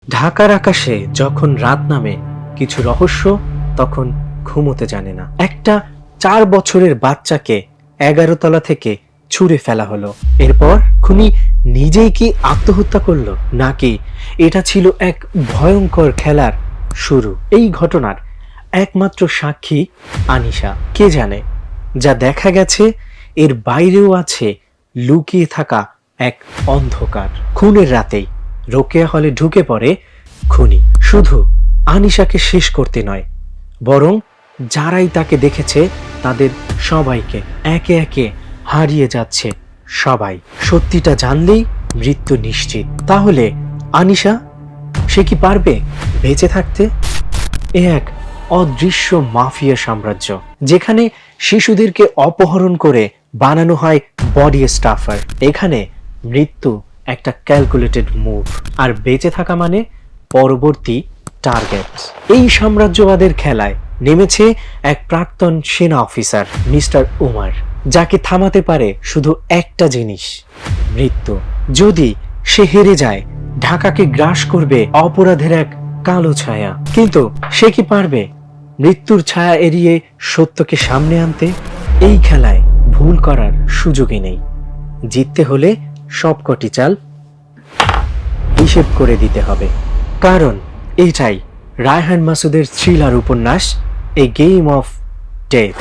ঢাকার আকাশে যখন রাত নামে কিছু রহস্য তখন ঘুমোতে জানে না। একটা 4 বছরের বাচ্চাকে 11 তলা থেকে ছুঁড়ে ফেলা হলো। এরপর খুনি নিজেই কি আত্মহত্যা করলো, নাকি এটা ছিল এক ভয়ঙ্কর খেলার শুরু? এই ঘটনার একমাত্র সাক্ষী আনিশা। কে জানে, যা দেখা গেছে এর বাইরেও আছে লুকিয়ে থাকা এক অন্ধকার। খুনের রাতেই রোকেয়া হলে ঢুকে পড়ে খুনি, শুধু আনিশাকে শেষ করতে নয়, বরং যারাই তাকে দেখেছে তাদের সবাইকে। একে একে হারিয়ে যাচ্ছে সবাই। সত্যিটা জানলেই মৃত্যু নিশ্চিত। তাহলে আনিশা, সে কি পারবে বেঁচে থাকতে? এ এক অদৃশ্য মাফিয়া সাম্রাজ্য, যেখানে শিশুদেরকে অপহরণ করে বানানো হয় বডি স্টাফার। এখানে মৃত্যু একটা ক্যালকুলেটেড মুভ, আর বেঁচে থাকা মানে পরবর্তী টার্গেট। এই সাম্রাজ্যবাদের খেলায় নেমেছে এক প্রাক্তন সেনা অফিসার, মিস্টার উমার, যাকে থামাতে পারে শুধু একটা জিনিস, মৃত্যু। যদি সে হেরে যায়, ঢাকাকে গ্রাস করবে অপরাধের এক কালো ছায়া। কিন্তু সে কি পারবে মৃত্যুর ছায়া এড়িয়ে সত্যকে সামনে আনতে? এই খেলায় ভুল করার সুযোগই নেই। জিততে হলে সবকটি চাল হিসেব করে দিতে হবে। কারণ এটাই রায়হান মাসুদের থ্রিলার উপন্যাস এ গেম অফ ডেথ।